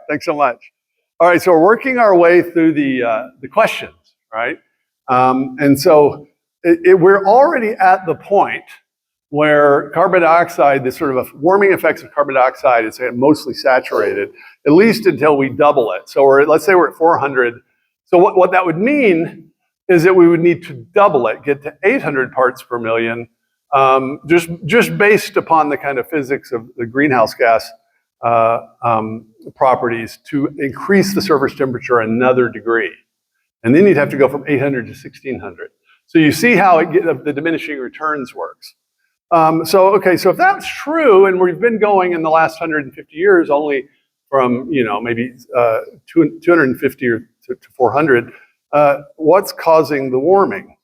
thanks so much. All right, so we're working our way through the questions, right? And so we're already at the point where carbon dioxide, the sort of warming effects of carbon dioxide is mostly saturated, at least until we double it. So let's say we're at 400. So what that would mean is that we would need to double it, get to 800 parts per million, just based upon the kind of physics of the greenhouse gas properties to increase the surface temperature another degree. And then you'd have to go from 800 to 1600. So you see how the diminishing returns works. So if that's true, and we've been going in the last 150 years only from, maybe 250 or to 400, what's causing the warming?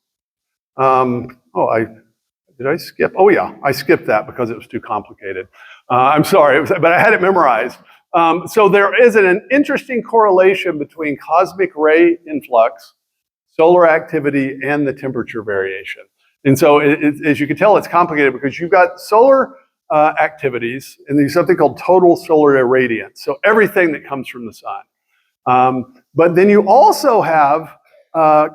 Did I skip? Oh yeah, I skipped that because it was too complicated. I'm sorry, but I had it memorized. So there is an interesting correlation between cosmic ray influx, solar activity, and the temperature variation. And so as you can tell, it's complicated because you've got solar activities, and there's something called total solar irradiance. So everything that comes from the sun. But then you also have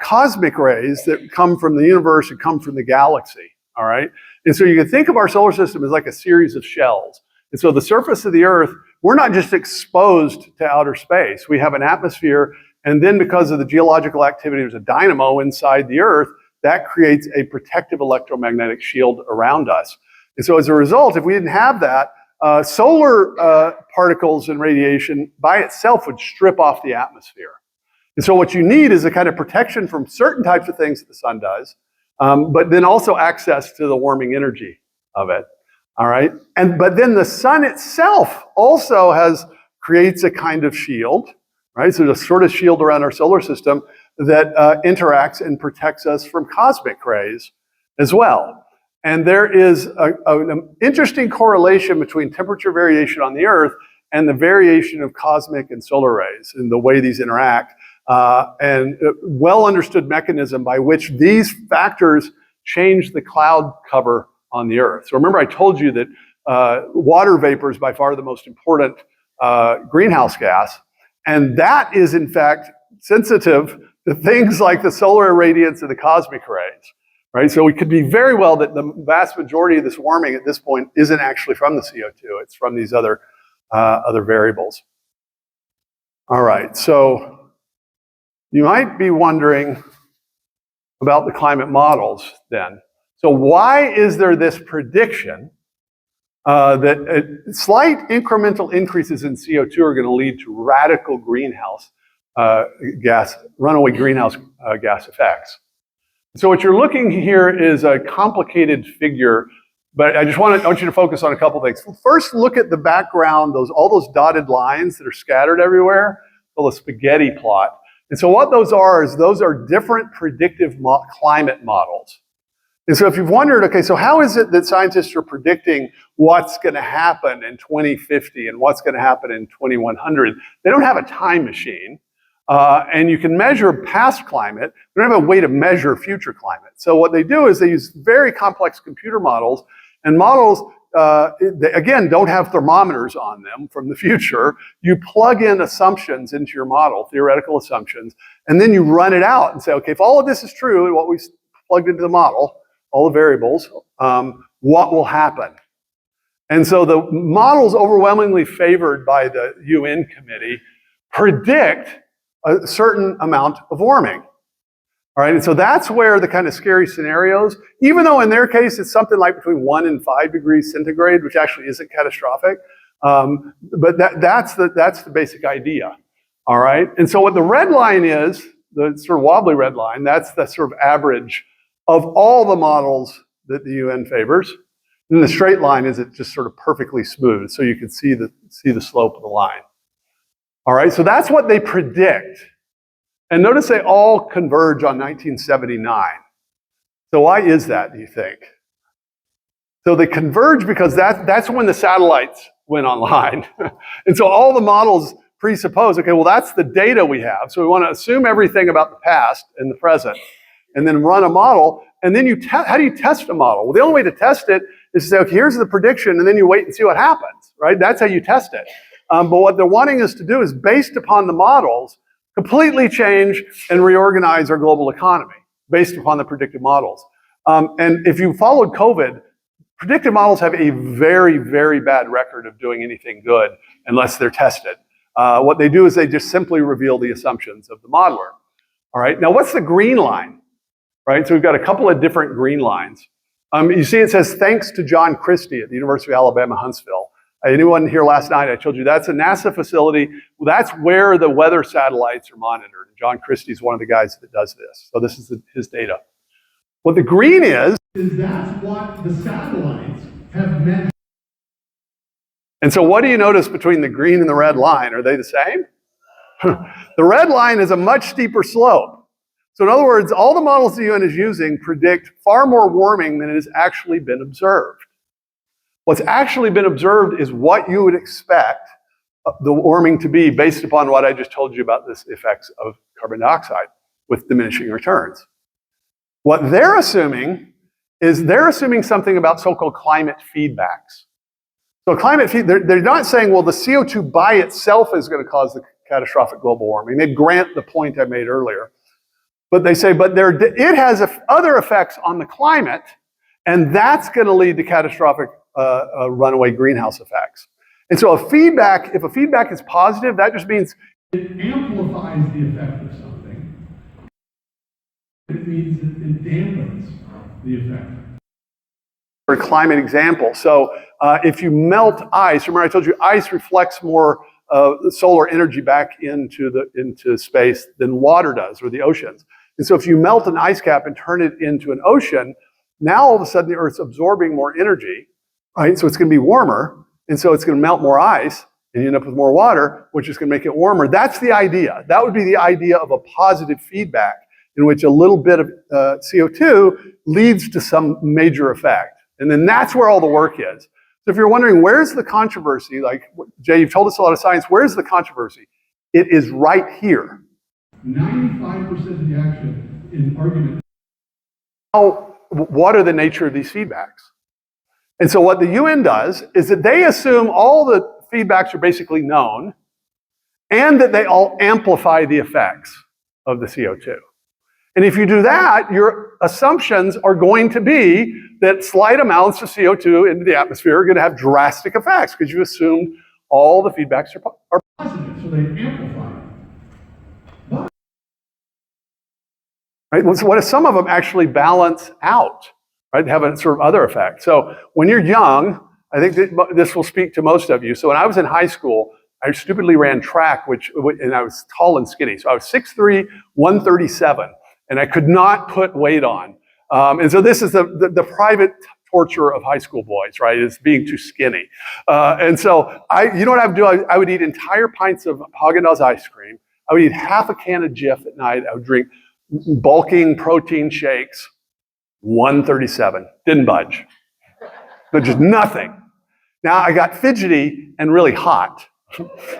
cosmic rays that come from the universe and come from the galaxy, all right? And so you can think of our solar system as like a series of shells. And so the surface of the Earth, we're not just exposed to outer space. We have an atmosphere, and then because of the geological activity, there's a dynamo inside the Earth that creates a protective electromagnetic shield around us. And so as a result, if we didn't have that, solar particles and radiation by itself would strip off the atmosphere. And so what you need is a kind of protection from certain types of things that the sun does, but then also access to the warming energy of it. All right, but then the sun itself also creates a kind of shield, right? So there's a sort of shield around our solar system that interacts and protects us from cosmic rays as well. And there is an interesting correlation between temperature variation on the Earth and the variation of cosmic and solar rays and the way these interact, and a well understood mechanism by which these factors change the cloud cover on the Earth. So remember I told you that water vapor is by far the most important greenhouse gas, and that is in fact sensitive to things like the solar irradiance and the cosmic rays, right? So it could be very well that the vast majority of this warming at this point isn't actually from the CO2, it's from these other variables. All right, so you might be wondering about the climate models then. So why is there this prediction that slight incremental increases in CO2 are going to lead to radical greenhouse runaway greenhouse gas effects? So what you're looking here is a complicated figure, but I want you to focus on a couple things. First, look at the background, all those dotted lines that are scattered everywhere, called a spaghetti plot. And so what those are different predictive climate models. And so if you've wondered, okay, so how is it that scientists are predicting what's going to happen in 2050 and what's going to happen in 2100? They don't have a time machine, and you can measure past climate. They don't have a way to measure future climate. So what they do is they use very complex computer models, and models, they, again, don't have thermometers on them from the future. You plug in assumptions into your model, theoretical assumptions, and then you run it out and say, okay, if all of this is true and what we plugged into the model, all the variables, what will happen? And so the models overwhelmingly favored by the UN committee predict a certain amount of warming. All right, and so that's where the kind of scary scenarios, even though in their case it's something like between 1 and 5 degrees centigrade, which actually isn't catastrophic, but that's the basic idea. All right, and so what the red line is, the sort of wobbly red line, that's the sort of average of all the models that the UN favors. And the straight line is it's just sort of perfectly smooth, so you can see the slope of the line. All right, so that's what they predict. And notice they all converge on 1979. So why is that, do you think? So they converge because that's when the satellites went online. And so all the models presuppose, okay, well, that's the data we have. So we want to assume everything about the past and the present, and then run a model. And then how do you test a model? Well, the only way to test it is to say, okay, here's the prediction, and then you wait and see what happens, right? That's how you test it. But what they're wanting us to do is, based upon the models, completely change and reorganize our global economy based upon the predictive models. And if you followed COVID, predictive models have a very, very bad record of doing anything good unless they're tested. What they do is they just simply reveal the assumptions of the modeler. All right, now what's the green line? Right, so we've got a couple of different green lines. You see it says, thanks to John Christie at the University of Alabama, Huntsville. Anyone here last night, I told you that's a NASA facility. That's where the weather satellites are monitored. John Christie is one of the guys that does this. So this is his data. What the green is that's what the satellites have measured. And so what do you notice between the green and the red line? Are they the same? The red line is a much steeper slope. So in other words, all the models the UN is using predict far more warming than has actually been observed. What's actually been observed is what you would expect the warming to be based upon what I just told you about the effects of carbon dioxide with diminishing returns. What they're assuming is something about so-called climate feedbacks. So they're not saying, well, the CO2 by itself is going to cause the catastrophic global warming. They grant the point I made earlier. But they say, but it has other effects on the climate, and that's going to lead to catastrophic runaway greenhouse effects. And so if a feedback is positive, that just means it amplifies the effect of something. It means it dampens the effect. For a climate example, so if you melt ice, remember I told you ice reflects more solar energy back into space than water does, or the oceans. And so if you melt an ice cap and turn it into an ocean, now all of a sudden the Earth's absorbing more energy, right? So it's going to be warmer, and so it's going to melt more ice, and you end up with more water, which is going to make it warmer. That's the idea. That would be the idea of a positive feedback in which a little bit of CO2 leads to some major effect. And then that's where all the work is. So if you're wondering, where's the controversy? Like, Jay, you've told us a lot of science. Where's the controversy? It is right here. 95% of the action in argument. What are the nature of these feedbacks? And so what the UN does is that they assume all the feedbacks are basically known and that they all amplify the effects of the CO2. And if you do that, your assumptions are going to be that slight amounts of CO2 into the atmosphere are going to have drastic effects because you assumed all the feedbacks are positive, so they amplify. Right? What if some of them actually balance out, right? Have a sort of other effect. So when you're young, I think that this will speak to most of you. So when I was in high school, I stupidly ran track, and I was tall and skinny. So I was 6'3", 137, and I could not put weight on. And so this is the private torture of high school boys, right? Is being too skinny. And so you know what I would do? I would eat entire pints of Haagen-Dazs ice cream. I would eat half a can of Jif at night. I would drink bulking protein shakes. 137, didn't budge. But just nothing. Now I got fidgety and really hot.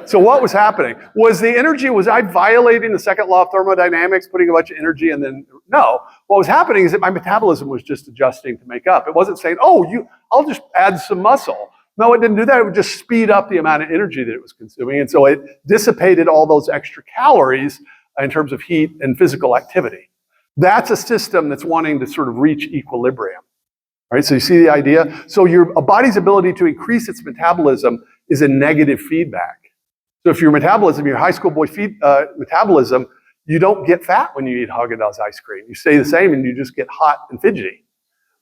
So what was happening? Was I violating the second law of thermodynamics, putting a bunch of energy and then, no. What was happening is that my metabolism was just adjusting to make up. It wasn't saying, I'll just add some muscle. No, it didn't do that. It would just speed up the amount of energy that it was consuming. And so it dissipated all those extra calories in terms of heat and physical activity. That's a system that's wanting to sort of reach equilibrium. All right, so you see the idea? So a body's ability to increase its metabolism is a negative feedback. So if your high school boy metabolism, you don't get fat when you eat Haagen-Dazs ice cream. You stay the same and you just get hot and fidgety,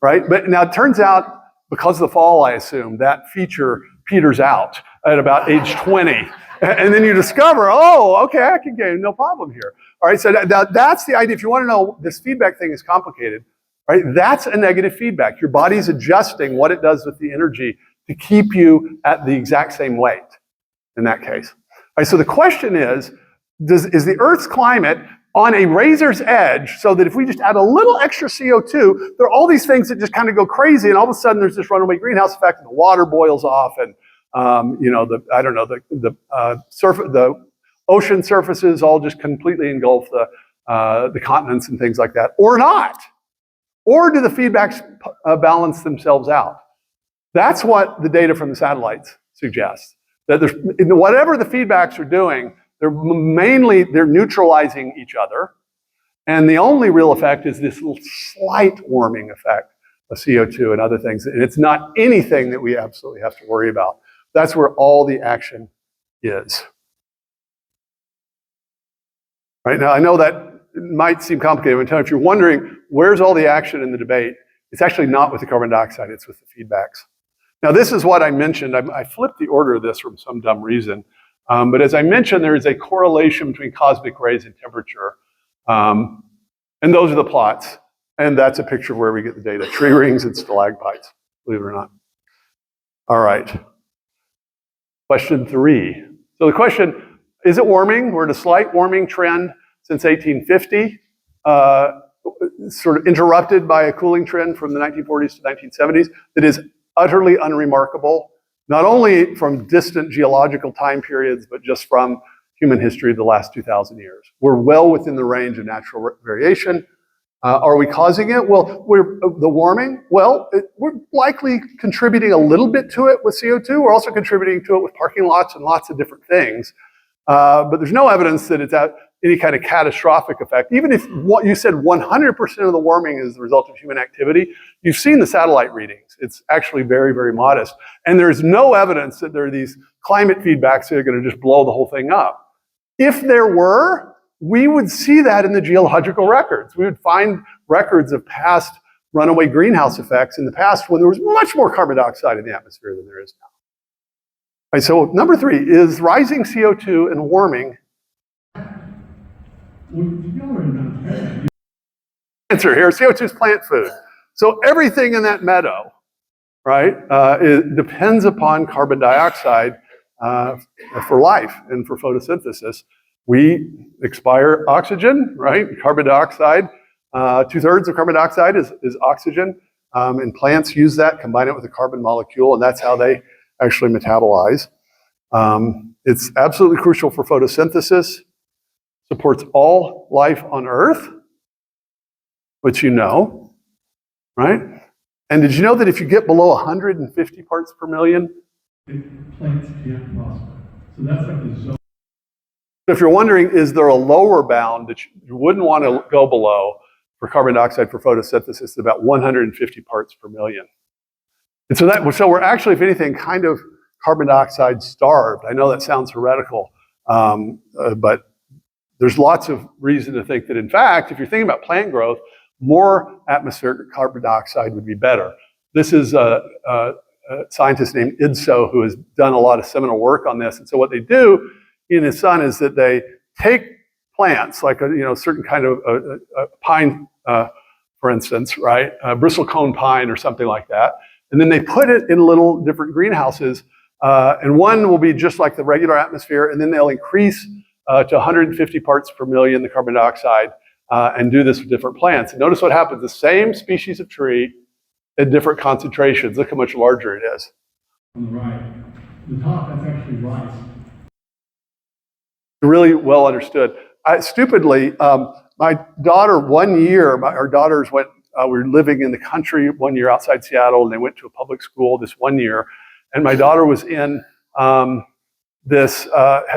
right? But now it turns out, because of the fall, I assume, that feature peters out at about age 20. And then you discover, okay, I can gain no problem here. All right, so that's the idea. If you want to know, this feedback thing is complicated, right? That's a negative feedback. Your body's adjusting what it does with the energy to keep you at the exact same weight in that case. All right, so the question is the Earth's climate on a razor's edge so that if we just add a little extra CO2, there are all these things that just kind of go crazy, and all of a sudden there's this runaway greenhouse effect, and the water boils off, and the ocean surfaces all just completely engulf the continents and things like that, or not? Or do the feedbacks balance themselves out? That's what the data from the satellites suggests. That there's, whatever the feedbacks are doing, they're neutralizing each other. And the only real effect is this little slight warming effect of CO2 and other things. And it's not anything that we absolutely have to worry about. That's where all the action is. Right now, I know that might seem complicated. If you're wondering, where's all the action in the debate? It's actually not with the carbon dioxide, it's with the feedbacks. Now, this is what I mentioned. I flipped the order of this for some dumb reason. But as I mentioned, there is a correlation between cosmic rays and temperature. And those are the plots. And that's a picture of where we get the data. Tree rings and stalagmites, believe it or not. All right. Question 3. So the question, is it warming? We're in a slight warming trend since 1850, sort of interrupted by a cooling trend from the 1940s to 1970s that is utterly unremarkable, not only from distant geological time periods, but just from human history of the last 2,000 years. We're well within the range of natural variation. Are we causing it? Well, the warming, well, we're likely contributing a little bit to it with CO2. We're also contributing to it with parking lots and lots of different things. But there's no evidence that it's any kind of catastrophic effect. Even if what you said 100% of the warming is the result of human activity, you've seen the satellite readings. It's actually very, very modest. And there's no evidence that there are these climate feedbacks that are going to just blow the whole thing up. If there were, we would see that in the geological records. We would find records of past runaway greenhouse effects in the past when there was much more carbon dioxide in the atmosphere than there is now. All right, so number 3 is rising CO2 and warming. Answer here, CO2 is plant food. So everything in that meadow, right, it depends upon carbon dioxide for life and for photosynthesis. We expire oxygen, right? Carbon dioxide, 2/3 of carbon dioxide is oxygen. And plants use that, combine it with a carbon molecule, and that's how they actually metabolize. It's absolutely crucial for photosynthesis, supports all life on Earth, which you know, right? And did you know that if you get below 150 parts per million, plants can't prosper. So that's like the zone. If you're wondering, is there a lower bound that you wouldn't want to go below for carbon dioxide for photosynthesis, about 150 parts per million. And so we're actually, if anything, kind of carbon dioxide starved. I know that sounds heretical, but there's lots of reason to think that, in fact, if you're thinking about plant growth, more atmospheric carbon dioxide would be better. This is a scientist named Idso who has done a lot of seminal work on this. And so what they do in his son is that they take plants, like a certain kind of a pine, for instance, right? Bristlecone pine or something like that. And then they put it in little different greenhouses. And one will be just like the regular atmosphere, and then they'll increase to 150 parts per million the carbon dioxide and do this with different plants. And notice what happens, the same species of tree at different concentrations. Look how much larger it is. On the right, the top, that's actually rice. Really well understood. Stupidly, my daughter, our daughters went, we were living in the country 1 year outside Seattle, and they went to a public school this 1 year. And my daughter was in had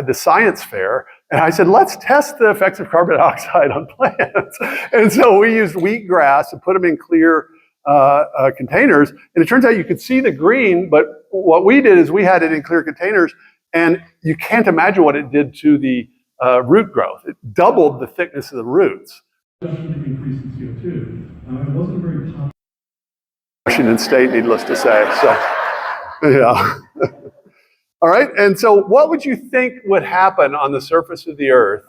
this science fair. And I said, let's test the effects of carbon dioxide on plants. And so we used wheatgrass and put them in clear containers. And it turns out you could see the green, but what we did is we had it in clear containers, and you can't imagine what it did to the root growth. It doubled the thickness of the roots. Increase in CO2. It wasn't very popular. Washington State, needless to say. So, yeah. All right, and so what would you think would happen on the surface of the Earth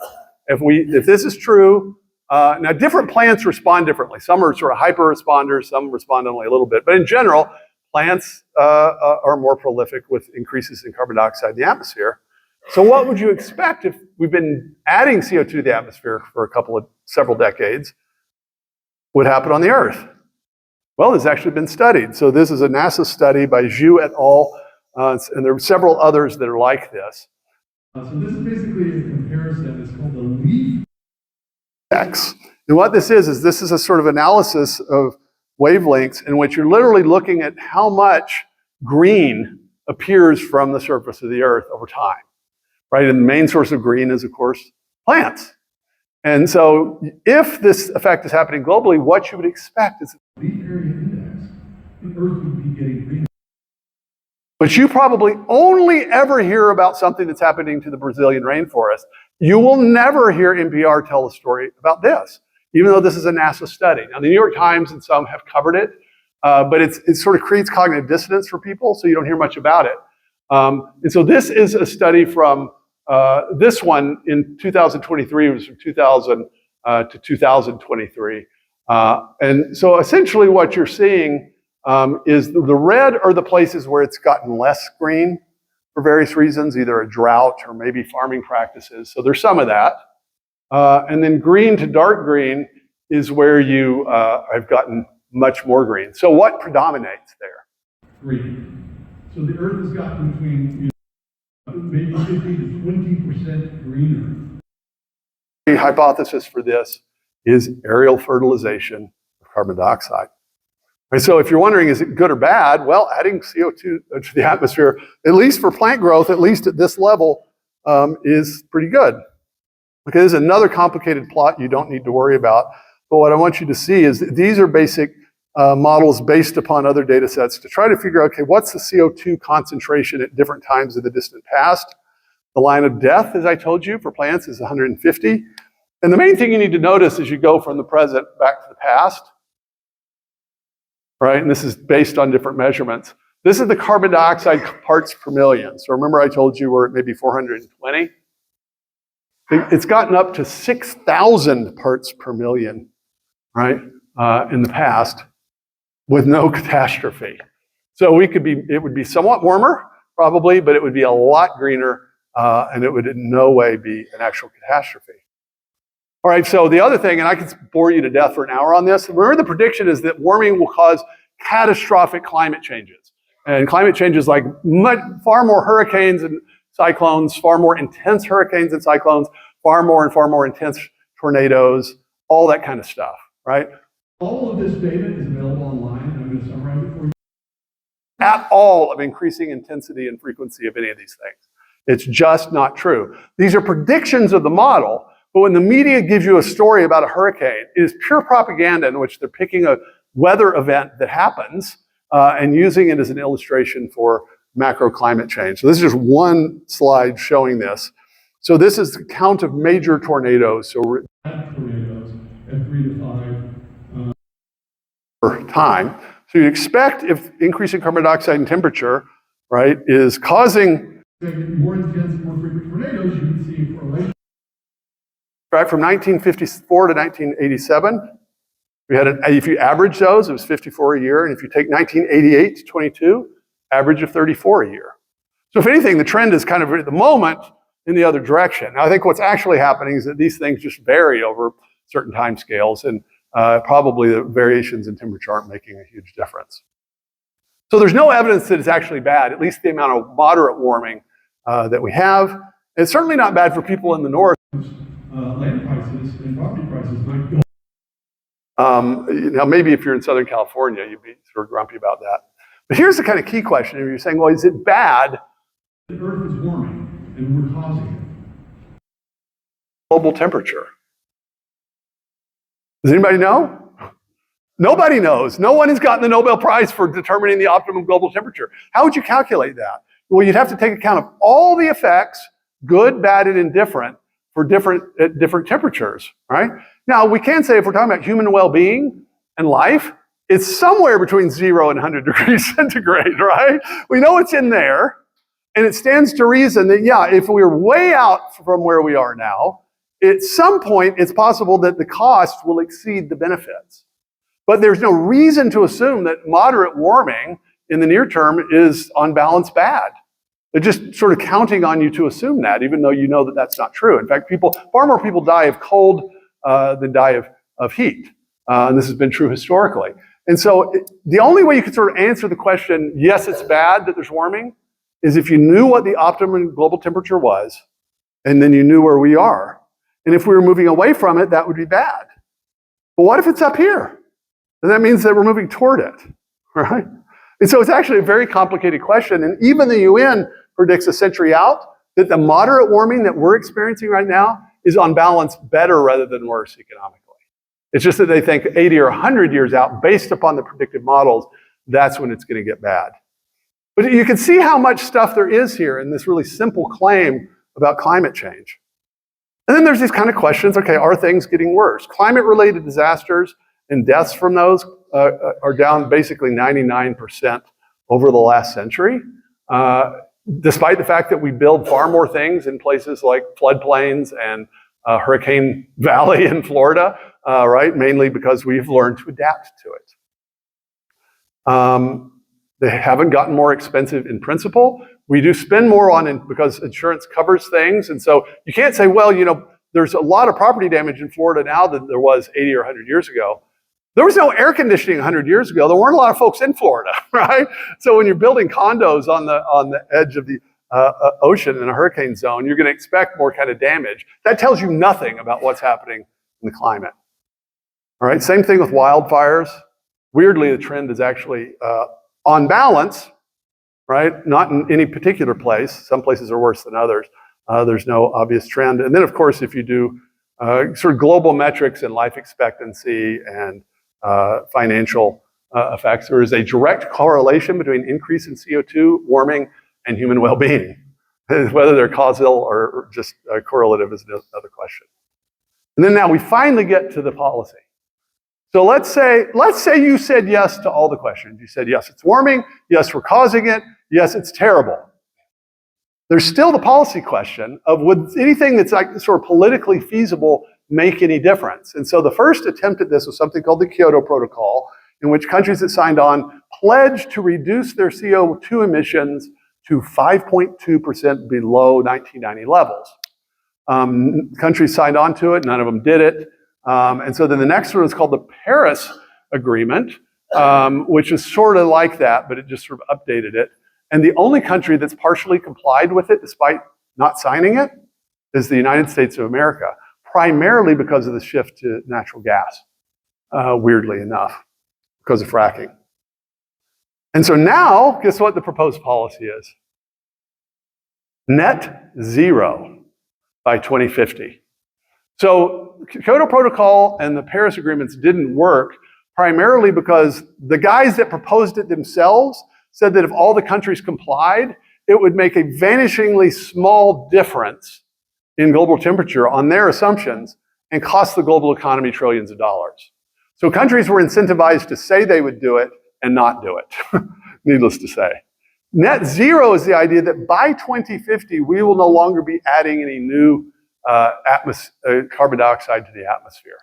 if this is true? Now, different plants respond differently. Some are sort of hyper responders, some respond only a little bit. But in general, plants are more prolific with increases in carbon dioxide in the atmosphere. So what would you expect if we've been adding CO2 to the atmosphere for several decades would happen on the Earth? Well, it's actually been studied. So this is a NASA study by Zhu et al., and there are several others that are like this. So this is basically a comparison. It's called the leaf index. And what this is this is a sort of analysis of wavelengths in which you're literally looking at how much green appears from the surface of the Earth over time, right? And the main source of green is, of course, plants. And so if this effect is happening globally, what you would expect is leaf area index, the Earth would be getting greener. but you probably only ever hear about something that's happening to the Brazilian rainforest. You will never hear NPR tell a story about this, even though this is a NASA study. Now, the New York Times and some have covered it, but it sort of creates cognitive dissonance for people, so you don't hear much about it. And so this is a study from this one in 2023. It was from 2000 to 2023. And so essentially what you're seeing is the red are the places where it's gotten less green for various reasons, either a drought or maybe farming practices. So there's some of that. And then green to dark green is where you have gotten much more green. So what predominates there? Green. So the Earth has gotten between maybe 50 to 20% greener. The hypothesis for this is aerial fertilization of carbon dioxide. And so if you're wondering, is it good or bad? Well, adding CO2 to the atmosphere, at least for plant growth, at least at this level, is pretty good. Okay, there's another complicated plot you don't need to worry about. But what I want you to see is that these are basic models based upon other data sets to try to figure out, okay, what's the CO2 concentration at different times of the distant past? The line of death, as I told you, for plants is 150. And the main thing you need to notice as you go from the present back to the past, right? And this is based on different measurements. This is the carbon dioxide parts per million. So remember I told you we're at maybe 420? It's gotten up to 6,000 parts per million, right, in the past with no catastrophe. So it would be somewhat warmer, probably, but it would be a lot greener, and it would in no way be an actual catastrophe. All right, so the other thing, and I could bore you to death for an hour on this, remember the prediction is that warming will cause catastrophic climate changes. And climate changes like far more hurricanes and cyclones, far more intense hurricanes and cyclones, far more intense tornadoes, all that kind of stuff, right? All of this data is available online, and I'm going to summarize it for you. At all of increasing intensity and frequency of any of these things. It's just not true. These are predictions of the model, but when the media gives you a story about a hurricane, it is pure propaganda in which they're picking a weather event that happens and using it as an illustration for macro climate change. So this is just one slide showing this. So this is the count of major tornadoes. So tornadoes at 3 to 5 per time. So you expect if increasing carbon dioxide and temperature, right, is causing more intense, more frequent tornadoes, you can see a correlation. Right, from 1954 to 1987, we had if you average those, it was 54 a year, and if you take 1988 to 22, average of 34 a year. So if anything, the trend is kind of at the moment in the other direction. Now, I think what's actually happening is that these things just vary over certain time scales, and probably the variations in temperature aren't making a huge difference. So there's no evidence that it's actually bad, at least the amount of moderate warming that we have. It's certainly not bad for people in the north. Land prices and property prices might go. Now, maybe if you're in Southern California, you'd be sort of grumpy about that. But here's the kind of key question. If you're saying, well, is it bad? The Earth is warming, and we're causing it. Global temperature. Does anybody know? Nobody knows. No one has gotten the Nobel Prize for determining the optimum global temperature. How would you calculate that? Well, you'd have to take account of all the effects, good, bad, and indifferent, for different temperatures, right? Now, we can say if we're talking about human well-being and life, it's somewhere between 0 and 100 degrees centigrade, right? We know it's in there, and it stands to reason that, yeah, if we're way out from where we are now, at some point, it's possible that the cost will exceed the benefits. But there's no reason to assume that moderate warming in the near term is on balance bad. They're just sort of counting on you to assume that, even though you know that that's not true. In fact, far more people die of cold than die of heat. And this has been true historically. And so the only way you could sort of answer the question, yes, it's bad that there's warming, is if you knew what the optimum global temperature was, and then you knew where we are. And if we were moving away from it, that would be bad. But what if it's up here? Then that means that we're moving toward it, right? And so it's actually a very complicated question. And even the UN predicts a century out that the moderate warming that we're experiencing right now is on balance better rather than worse economically. It's just that they think 80 or 100 years out, based upon the predictive models, that's when it's going to get bad. But you can see how much stuff there is here in this really simple claim about climate change. And then there's these kind of questions, okay, are things getting worse? Climate-related disasters and deaths from those are down basically 99% over the last century, despite the fact that we build far more things in places like floodplains and Hurricane Valley in Florida, right? Mainly because we've learned to adapt to it. They haven't gotten more expensive in principle. We do spend more on it because insurance covers things. And so you can't say, well, you know, there's a lot of property damage in Florida now than there was 80 or 100 years ago. There was no air conditioning 100 years ago. There weren't a lot of folks in Florida, right? So when you're building condos on the edge of the ocean in a hurricane zone, you're going to expect more kind of damage. That tells you nothing about what's happening in the climate. All right, same thing with wildfires. Weirdly, the trend is actually on balance, right? Not in any particular place. Some places are worse than others. There's no obvious trend. And then, of course, if you do sort of global metrics and life expectancy and financial effects, there is a direct correlation between increase in CO2, warming, and human well-being. Whether they're causal or just correlative is another question. And then now we finally get to the policy. So let's say you said yes to all the questions. You said, yes, it's warming. Yes, we're causing it. Yes, it's terrible. There's still the policy question of would anything that's like sort of politically feasible make any difference? And so the first attempt at this was something called the Kyoto Protocol, in which countries that signed on pledged to reduce their CO2 emissions to 5.2% below 1990 levels. Countries signed on to it, none of them did it. And so then the next one is called the Paris Agreement, which is sort of like that, but it just sort of updated it. And the only country that's partially complied with it, despite not signing it, is the United States of America, primarily because of the shift to natural gas, weirdly enough, because of fracking. And so now, guess what the proposed policy is? Net zero by 2050. So Kyoto Protocol and the Paris Agreements didn't work primarily because the guys that proposed it themselves said that if all the countries complied, it would make a vanishingly small difference in global temperature on their assumptions and cost the global economy trillions of dollars. So countries were incentivized to say they would do it and not do it, needless to say. Net zero is the idea that by 2050, we will no longer be adding any new carbon dioxide to the atmosphere,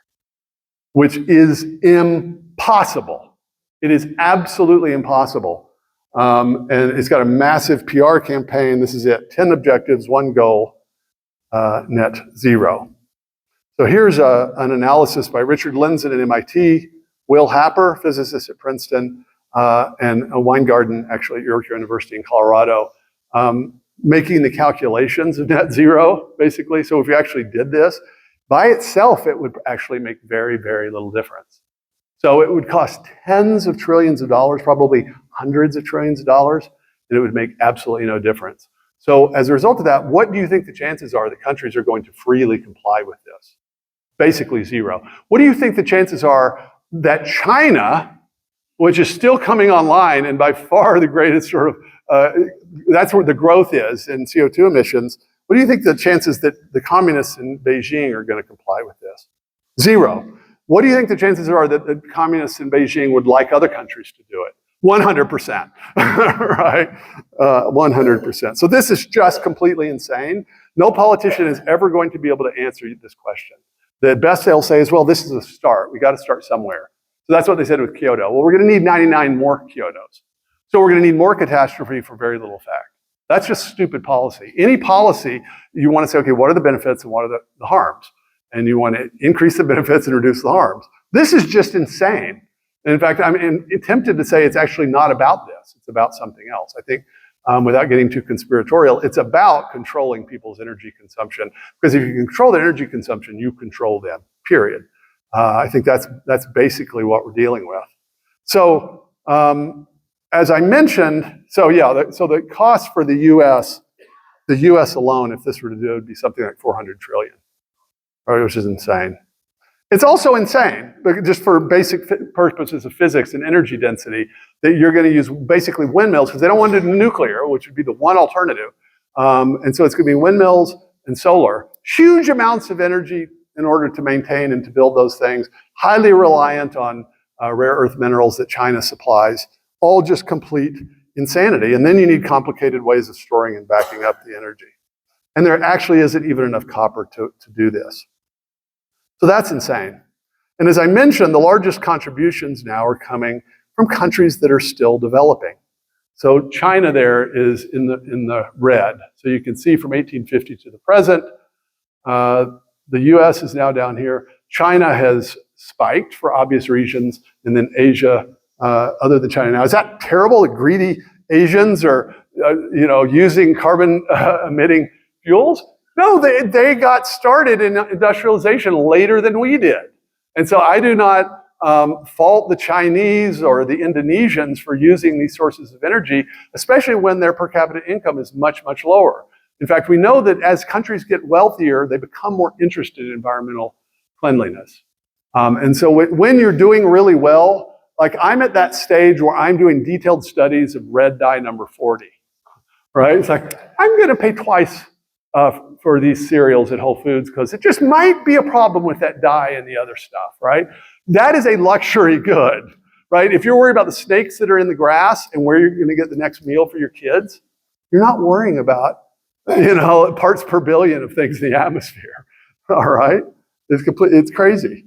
which is impossible. It is absolutely impossible. And it's got a massive PR campaign. This is it, 10 objectives, 1 goal, net zero. So here's an analysis by Richard Lindzen at MIT, Will Happer, physicist at Princeton, and Weingarten, actually at York University in Colorado, making the calculations of net zero, basically. So if you actually did this, by itself, it would actually make very, very little difference. So it would cost tens of trillions of dollars, probably hundreds of trillions of dollars, and it would make absolutely no difference. So as a result of that, what do you think the chances are that countries are going to freely comply with this? Basically zero. What do you think the chances are that China, which is still coming online and by far the greatest sort of, that's where the growth is in CO2 emissions, what do you think the chances that the communists in Beijing are going to comply with this? Zero. What do you think the chances are that the communists in Beijing would like other countries to do it? 100%, right? 100%. So this is just completely insane. No politician is ever going to be able to answer this question. The best they'll say is, well, this is a start. We got to start somewhere. So that's what they said with Kyoto. Well, we're going to need 99 more Kyotos. So we're going to need more catastrophe for very little effect. That's just stupid policy. Any policy, you want to say, okay, what are the benefits and what are the harms? And you want to increase the benefits and reduce the harms. This is just insane. And in fact, I'm tempted to say it's actually not about this. It's about something else. I think without getting too conspiratorial, it's about controlling people's energy consumption. Because if you control their energy consumption, you control them, period. I think that's basically what we're dealing with. So as I mentioned, so yeah, so the cost for the U.S. alone, if this were to do, it would be something like 400 trillion, right, which is insane. It's also insane, just for basic purposes of physics and energy density, that you're going to use basically windmills because they don't want to do nuclear, which would be the one alternative. And so it's going to be windmills and solar. Huge amounts of energy in order to maintain and to build those things, highly reliant on rare earth minerals that China supplies, all just complete insanity. And then you need complicated ways of storing and backing up the energy. And there actually isn't even enough copper to do this. So that's insane. And as I mentioned, the largest contributions now are coming from countries that are still developing. So China there is in the red. So you can see from 1850 to the present, the US is now down here. China has spiked for obvious reasons, and then Asia, other than China. Now, is that terrible that greedy Asians are using carbon emitting fuels? No, they got started in industrialization later than we did. And so I do not fault the Chinese or the Indonesians for using these sources of energy, especially when their per capita income is much, much lower. In fact, we know that as countries get wealthier, they become more interested in environmental cleanliness. And so when you're doing really well, like I'm at that stage where I'm doing detailed studies of red dye number 40, right? It's like, I'm going to pay twice for these cereals at Whole Foods because it just might be a problem with that dye and the other stuff, right? That is a luxury good, right? If you're worried about the snakes that are in the grass and where you're going to get the next meal for your kids, you're not worrying about, parts per billion of things in the atmosphere, all right? It's crazy.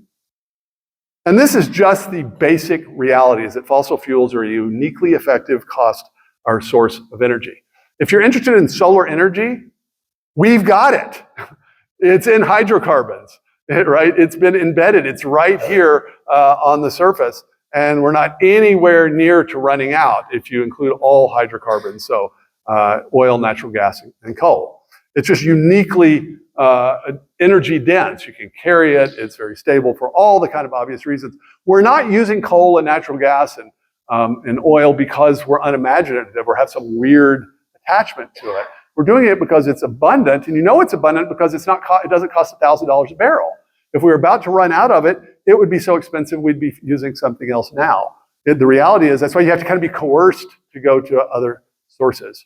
And this is just the basic reality, is that fossil fuels are a uniquely effective cost or source of energy. If you're interested in solar energy, we've got it. It's in hydrocarbons, right? It's been embedded. It's right here on the surface. And we're not anywhere near to running out if you include all hydrocarbons, so oil, natural gas, and coal. It's just uniquely energy dense. You can carry it. It's very stable for all the kind of obvious reasons. We're not using coal and natural gas and oil because we're unimaginative or have some weird attachment to it. We're doing it because it's abundant, and it's abundant because it doesn't cost $1,000 a barrel. If we were about to run out of it, it would be so expensive we'd be using something else now. The reality is that's why you have to kind of be coerced to go to other sources.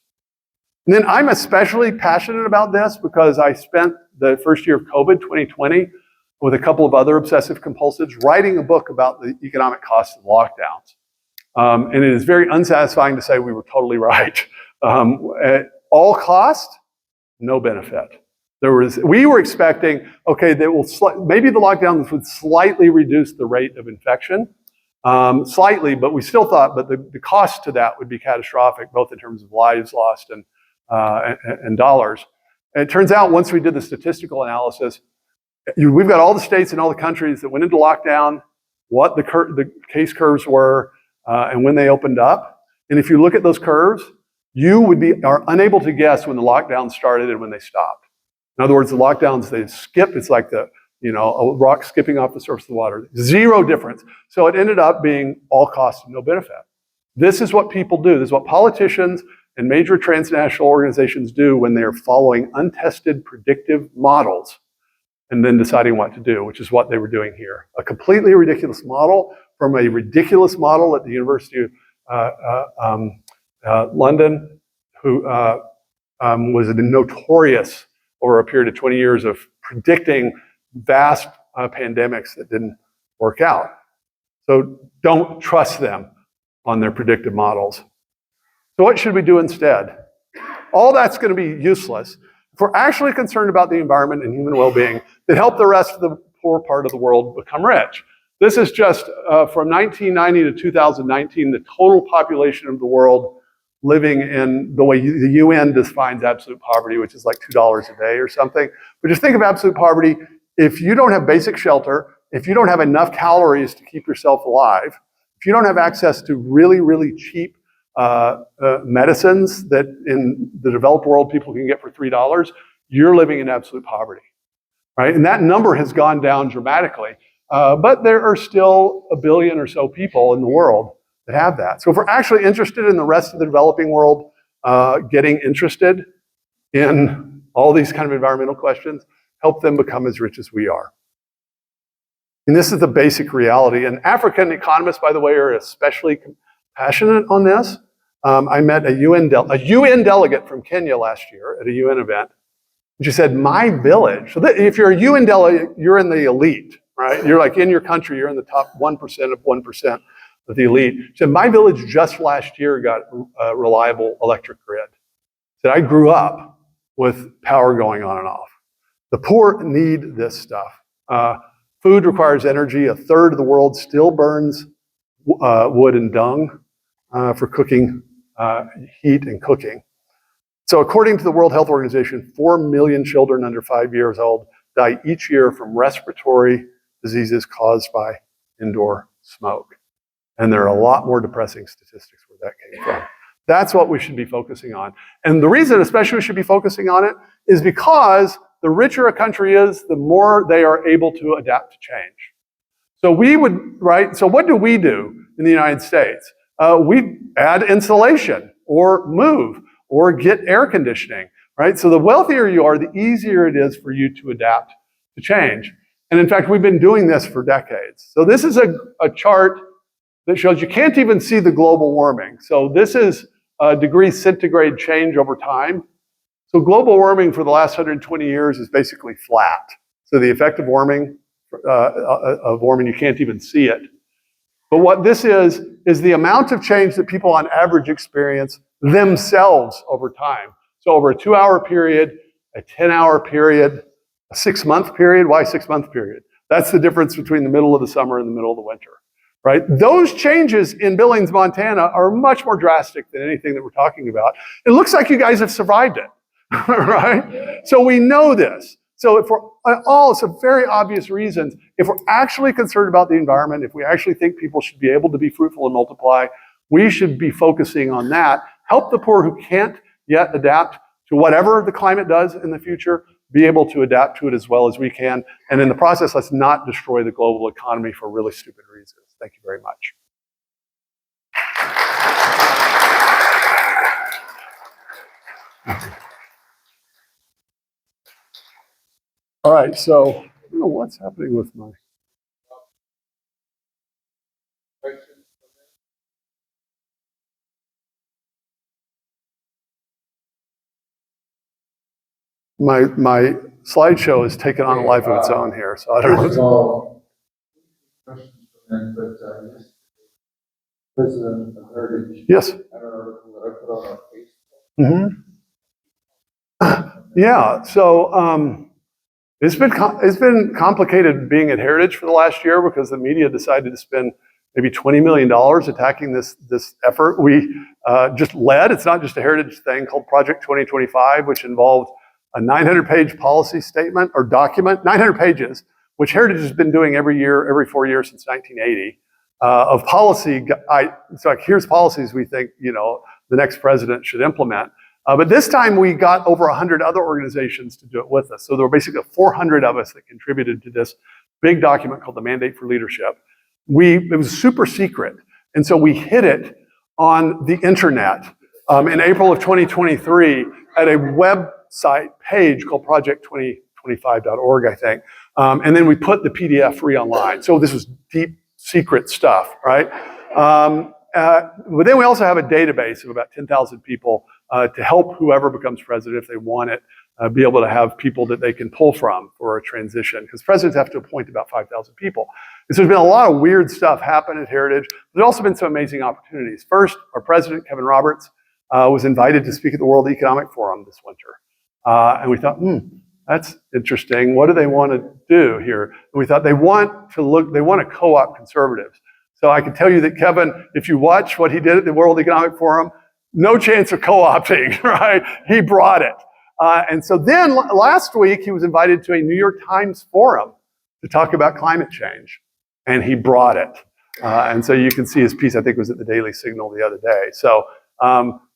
And then I'm especially passionate about this because I spent the first year of COVID, 2020, with a couple of other obsessive compulsives, writing a book about the economic costs of lockdowns. And it is very unsatisfying to say we were totally right. At all cost, no benefit. We were expecting, okay, maybe the lockdowns would slightly reduce the rate of infection, slightly, but we still thought, but the cost to that would be catastrophic, both in terms of lives lost and dollars. And it turns out once we did the statistical analysis, we've got all the states and all the countries that went into lockdown, what the case curves were, and when they opened up. And if you look at those curves, you are unable to guess when the lockdown started and when they stopped. In other words, the lockdowns, they skip. It's like a rock skipping off the surface of the water. Zero difference. So it ended up being all cost and no benefit. This is what people do. This is what politicians and major transnational organizations do when they're following untested predictive models and then deciding what to do, which is what they were doing here. A completely ridiculous model from a ridiculous model at the University of London, who was notorious over a period of 20 years of predicting vast pandemics that didn't work out. So don't trust them on their predictive models. So what should we do instead? All that's going to be useless. If we're actually concerned about the environment and human well-being, then help the rest of the poor part of the world become rich. This is just from 1990 to 2019, the total population of the world living in the way the UN defines absolute poverty, which is like $2 a day or something. But just think of absolute poverty. If you don't have basic shelter, if you don't have enough calories to keep yourself alive, if you don't have access to really, really cheap medicines that in the developed world people can get for $3, you're living in absolute poverty, right? And that number has gone down dramatically. But there are still 1 billion or so people in the world that have that. So if we're actually interested in the rest of the developing world getting interested in all these kind of environmental questions, help them become as rich as we are. And this is the basic reality. And African economists, by the way, are especially passionate on this. I met a UN delegate from Kenya last year at a UN event. And she said, my village, so if you're a UN delegate, you're in the elite, right? You're like in your country, you're in the top 1% of 1% of the elite. She said, my village just last year got a reliable electric grid. She said, I grew up with power going on and off. The poor need this stuff. Food requires energy. A third of the world still burns wood and dung for cooking, heat and cooking. So according to the World Health Organization, 4 million children under 5 years old die each year from respiratory diseases caused by indoor smoke. And there are a lot more depressing statistics where that came from. That's what we should be focusing on. And the reason especially we should be focusing on it is because the richer a country is, the more they are able to adapt to change. So we would, right? So what do we do in the United States? We add insulation or move or get air conditioning, right? So the wealthier you are, the easier it is for you to adapt to change. And in fact, we've been doing this for decades. So this is a chart that shows you can't even see the global warming. So this is degree centigrade change over time. So global warming for the last 120 years is basically flat. So the effect of warming, you can't even see it. But what this is the amount of change that people on average experience themselves over time. So over a 2-hour period, a 10-hour period, a 6-month period. Why 6-month period? That's the difference between the middle of the summer and the middle of the winter, right? Those changes in Billings, Montana are much more drastic than anything that we're talking about. It looks like you guys have survived it, right? So we know this. So if we're all some very obvious reasons, if we're actually concerned about the environment, if we actually think people should be able to be fruitful and multiply, we should be focusing on that. Help the poor who can't yet adapt to whatever the climate does in the future, be able to adapt to it as well as we can. And in the process, let's not destroy the global economy for really stupid reasons. Thank you very much. All right, so I don't know what's happening with my slideshow is taking on a life of its own here, so I don't know. First of all, questions for them, but yes, President of Heritage. Yes. I don't know what I put on our Facebook. Yeah, so it's been complicated being at Heritage for the last year because the media decided to spend maybe $20 million attacking this effort. We just led, it's not just a Heritage thing, called Project 2025, which involved a 900-page policy statement or document, 900 pages, which Heritage has been doing every year, every 4 years since 1980, of policy. So like, here's policies we think the next president should implement. But this time we got over 100 other organizations to do it with us. So there were basically 400 of us that contributed to this big document called the Mandate for Leadership. It was super secret. And so we hid it on the internet in April of 2023 at a website page called project2025.org, I think. And then we put the PDF free online. So this was deep secret stuff, right? But then we also have a database of about 10,000 people to help whoever becomes president, if they want it, be able to have people that they can pull from for a transition. Because presidents have to appoint about 5,000 people. And so there's been a lot of weird stuff happen at Heritage. There's also been some amazing opportunities. First, our president, Kevin Roberts, was invited to speak at the World Economic Forum this winter. And we thought, that's interesting. What do they want to do here? And we thought they want to co-opt conservatives. So I can tell you that Kevin, if you watch what he did at the World Economic Forum, no chance of co-opting, right? He brought it. And so then last week, he was invited to a New York Times forum to talk about climate change. And he brought it. And so you can see his piece, I think it was at the Daily Signal the other day. So